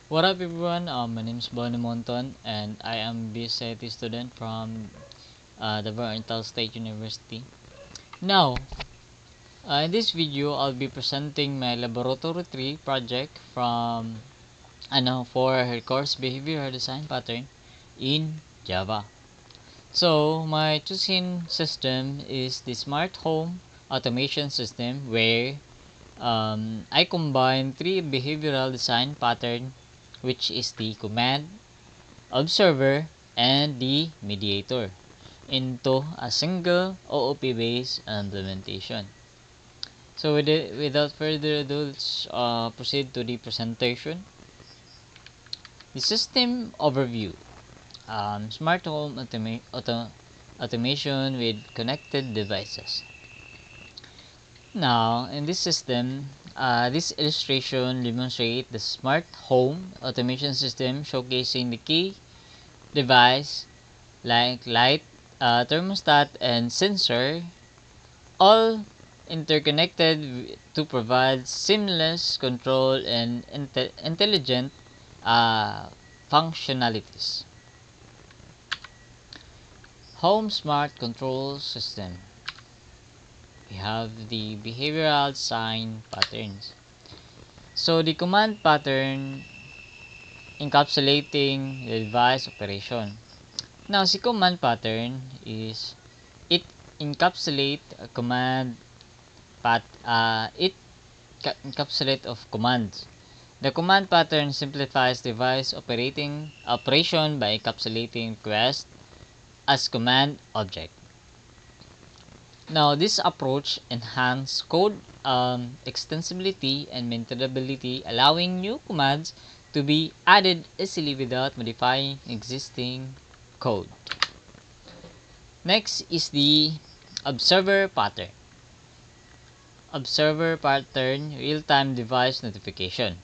What up everyone, my name is Bonnie Monton and I am BSIT student from the Oriental State University. Now, in this video, I'll be presenting my laboratory 3 project from for her course Behavioral Design Pattern in Java. So, my choosing system is the Smart Home Automation System where I combine 3 behavioral design pattern, which is the command, observer, and the mediator into a single OOP based implementation. So without further ado, let's proceed to the presentation. The system overview. Smart home automation with connected devices. Now, in this system, this illustration demonstrates the smart home automation system showcasing the key device like light, thermostat, and sensor, all interconnected to provide seamless control and intelligent functionalities. Home Smart Control System. We have the behavioral sign patterns. So the command pattern encapsulating the device operation. Now, si command pattern is it encapsulate a command encapsulate of commands. The command pattern simplifies device operation by encapsulating request as command object. Now, this approach enhances code extensibility and maintainability, allowing new commands to be added easily without modifying existing code. Next is the observer pattern. Observer pattern, real-time device notification.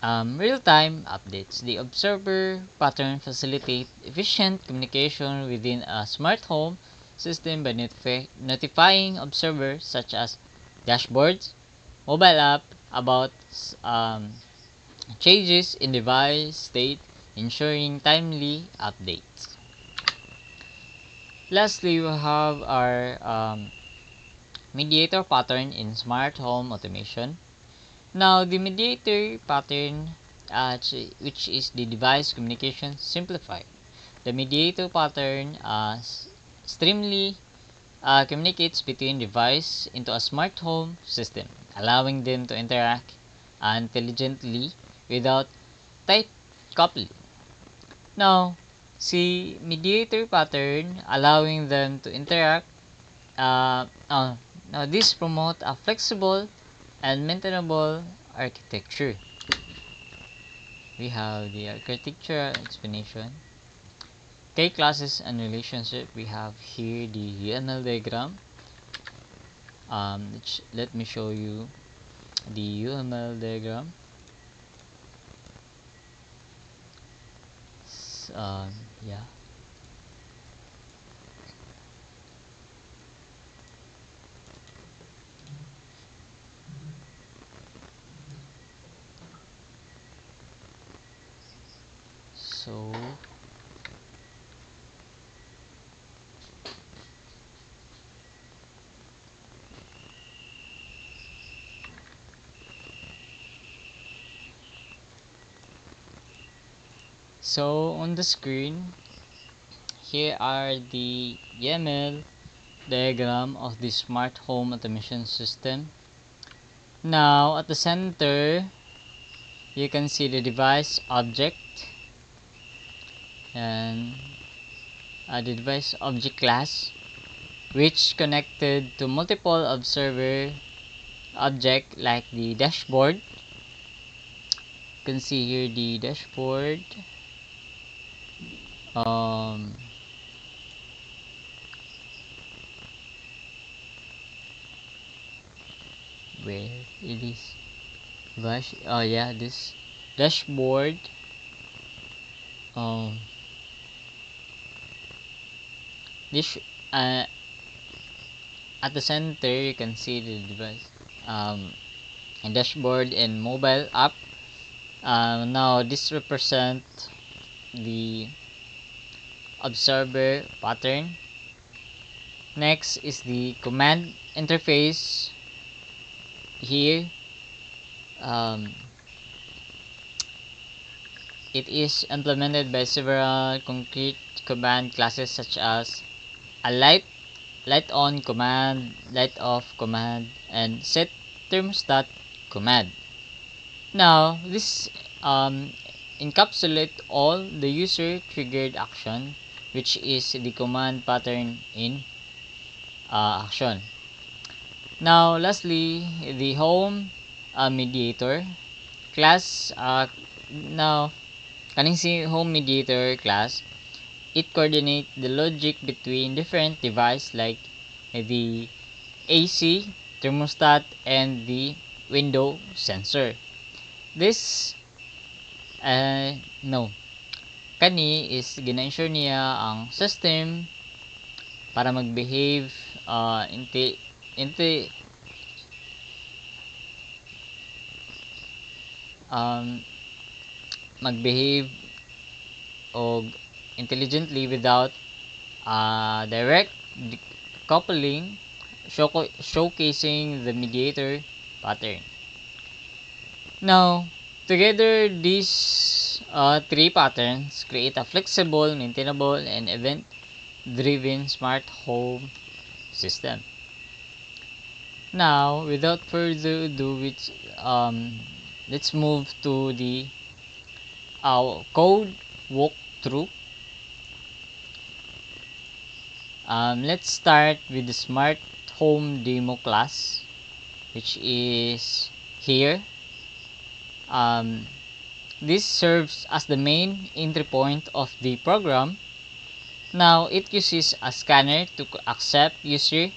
Real-time updates. The observer pattern facilitates efficient communication within a smart home system by notifying observers such as dashboards, mobile app about changes in device state, ensuring timely updates. Lastly, we have our mediator pattern in smart home automation. Now, the mediator pattern, which is the device communication simplified. The mediator pattern extremely communicates between device into a smart home system, allowing them to interact intelligently without tight coupling. Now, see mediator pattern allowing them to interact. Now, this promote a flexible and maintainable architecture. We have the architecture explanation. K classes and relationship. We have here the UML diagram. Let me show you the UML diagram. Yeah. So on the screen, here are the YAML diagram of the smart home automation system. Now, at the center, you can see the device object and the device object class, which connected to multiple observer object like the dashboard. You can see here the dashboard. Where it is? Oh yeah, this dashboard. This at the center you can see the device, and dashboard and mobile app Now this represent the observer pattern. Next is the command interface. Here, um, it is implemented by several concrete command classes such as a light on command, light off command, and set thermostat command. Now, this um, encapsulate all the user triggered action, which is the command pattern in action. Now, lastly, the home mediator class. Now, kaning si home mediator class, it coordinates the logic between different devices like the AC, thermostat, and the window sensor. This, no, kani is gina-ensure niya ang system para mag-behave inti inti um, mag-behave og intelligently without direct coupling, showcasing the mediator pattern. Now, together these three patterns create a flexible, maintainable, and event-driven smart home system. Now, without further ado, let's move to the code walkthrough. Let's start with the smart home demo class, which is here. This serves as the main entry point of the program. Now, it uses a scanner to accept user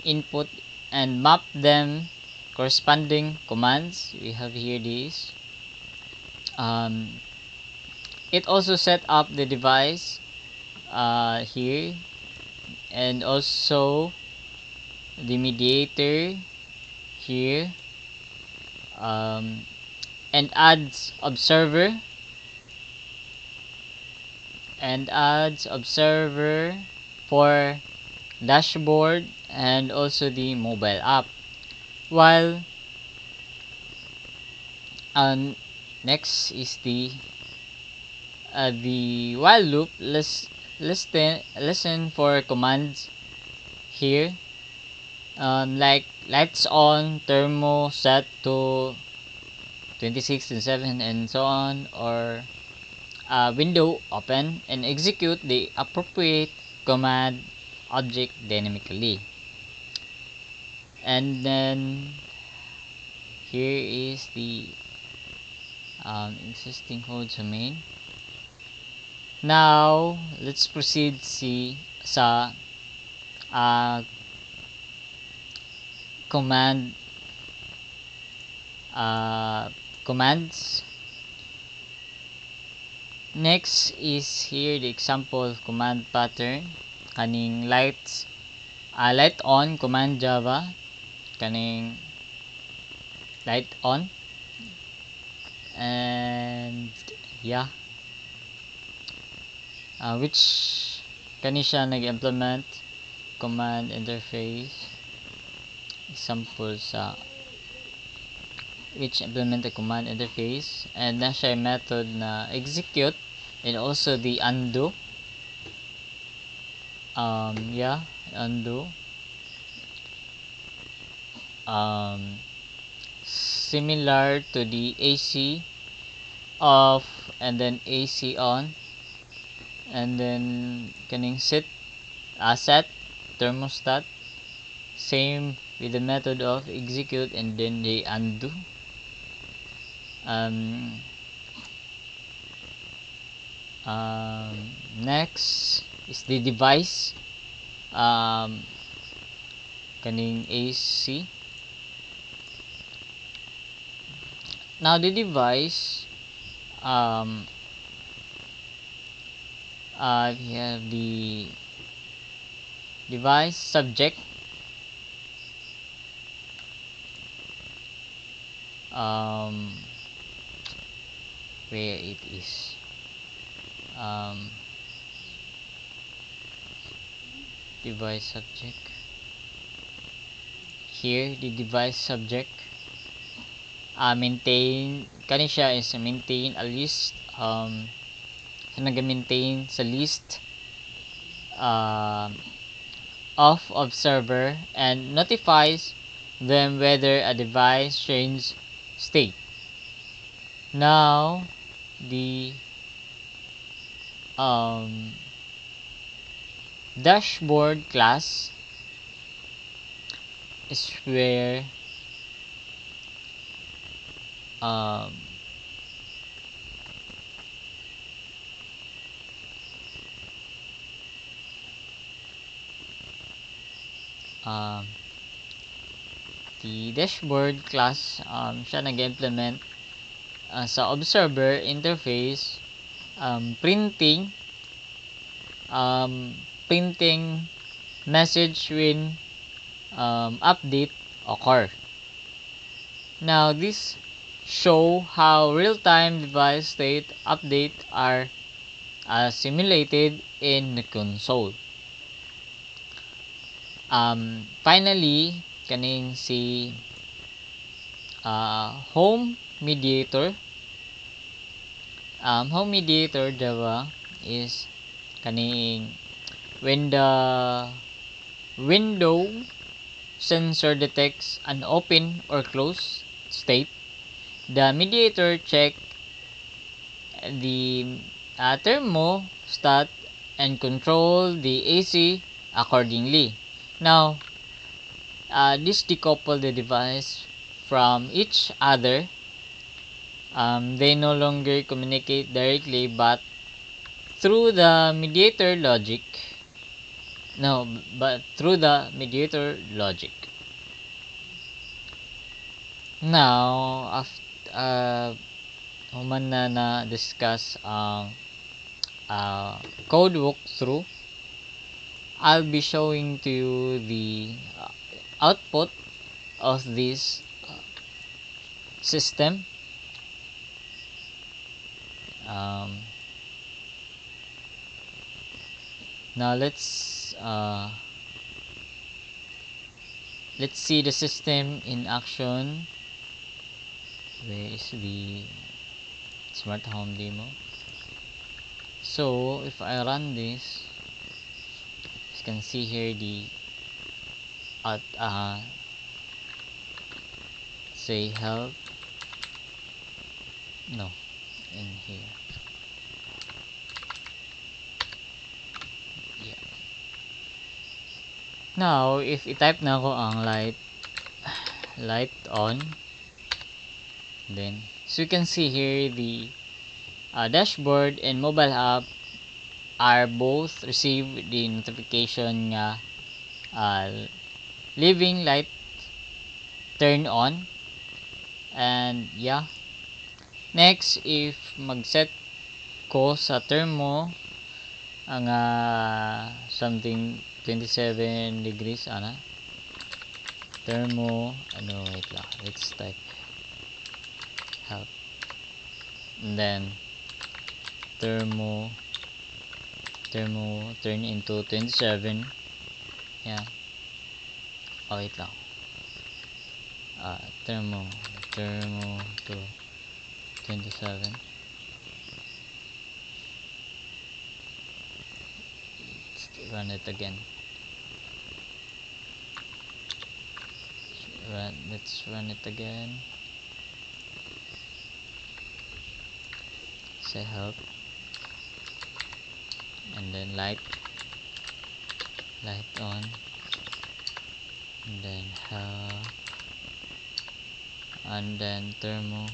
input and map them corresponding commands. We have here these. It also set up the device here, and also the mediator here, and adds observer for dashboard and also the mobile app. While next is the while loop. Listen for commands here, like lights on, thermo set to 26 and 7 and so on, or window open, and execute the appropriate command object dynamically. And then here is the existing code sa main. Now, let's proceed sa commands. Next is here the example command pattern. Kaning light on command Java, kaning light on, and yeah, which kani siya nag-implement command interface example sa which implement the command interface, and na siya method na execute and also the undo. Undo. Similar to the AC off and then AC on, and then kaning set thermostat, same with the method of execute and then the undo. Next is the device, kaning AC. Now the device, we have the device subject, where it is. Device subject. Here, the device subject. Maintain, kani siya is maintain a list. Nag-maintain sa list of observer and notifies them whether a device changes state. Now, the dashboard class is where the dashboard class siya nag-implement sa observer interface, printing message when update occur. Now this show how real-time device state update are simulated in the console. Finally, kaning si home mediator. Home mediator diba is kaning when the window sensor detects an open or closed state, the mediator check the thermostat and control the AC accordingly. Now, this decouple the device from each other. They no longer communicate directly but through the mediator logic. Through the mediator logic. Now, after human na discuss ang code walkthrough, I'll be showing to you the output of this system. Now let's see the system in action. Where is the smart home demo? So if I run this, you can see here the say help. No, in here. Yeah. Now if i-type na ako ang light on, then so you can see here the dashboard and mobile app are both receive the notification nga living light turn on. And yeah, next if mag-set ko sa thermo ang something 27 degrees thermo wait lang, let's type help, and then thermo turn into 27. Yeah, wait lang, thermo to 27. Run it again. Let's run it again. Say help, and then light on, and then help, and then thermo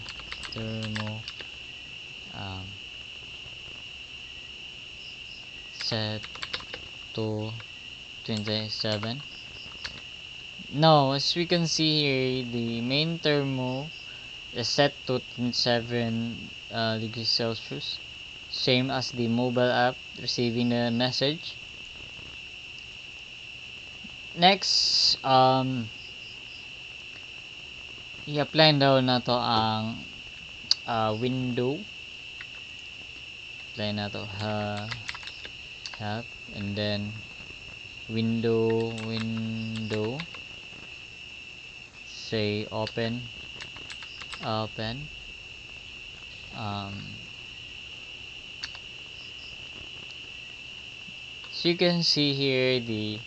set to 27. Now as we can see here, the main thermo is set to 27 degrees Celsius, same as the mobile app receiving the message. Next, i-apply daw na to ang window apply na to help, and then window say open um, so you can see here the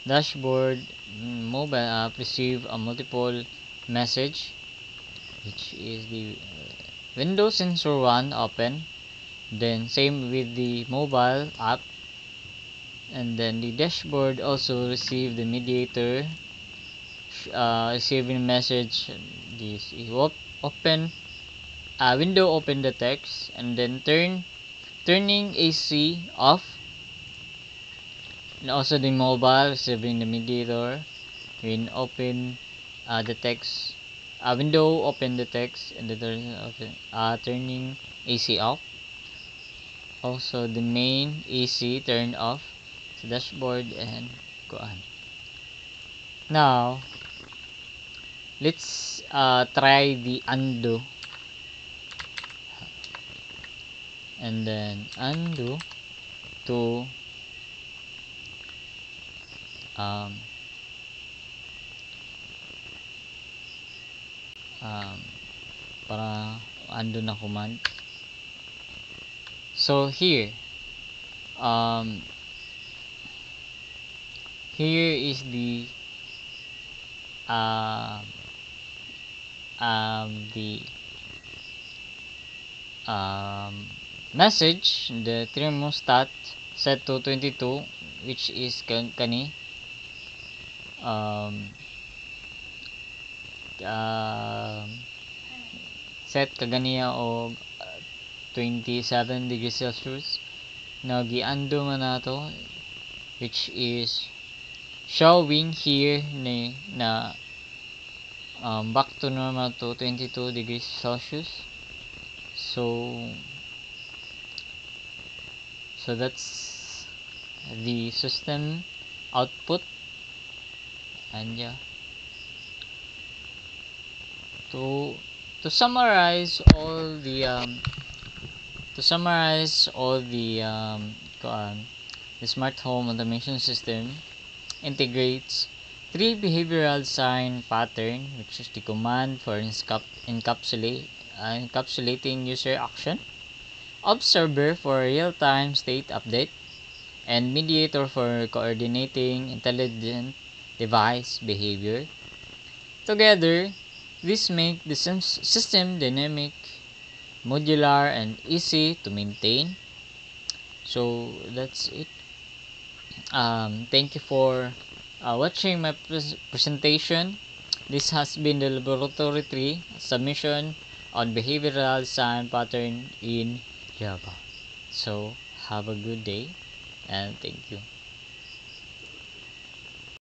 dashboard mobile app receive a multiple message, which is the Windows sensor 1 open, then same with the mobile app, and then the dashboard also receive the mediator receiving message. This is open window open the text, and then turning AC off, and also the mobile receiving the mediator when open the text window open the text, and the turning AC off. Also the main AC turned off sa dashboard and kuan. Now let's try the undo, and then undo to para undo na command. So here is the message. The thermostat set to 22, which is kani set kaganiya og 27 degrees Celsius. Now gi-undo man nato, which is showing here na back to normal to 22 degrees Celsius. So that's the system output. And yeah, to summarize all the the smart home automation system integrates 3 behavioral sign pattern, which is the command for encapsulating user action, observer for real-time state update, and mediator for coordinating intelligent device behavior. Together, this make the system dynamic, modular, and easy to maintain. So that's it. Thank you for watching my presentation. This has been the Laboratory 3 submission on behavioral sign pattern in Java. So have a good day, and thank you.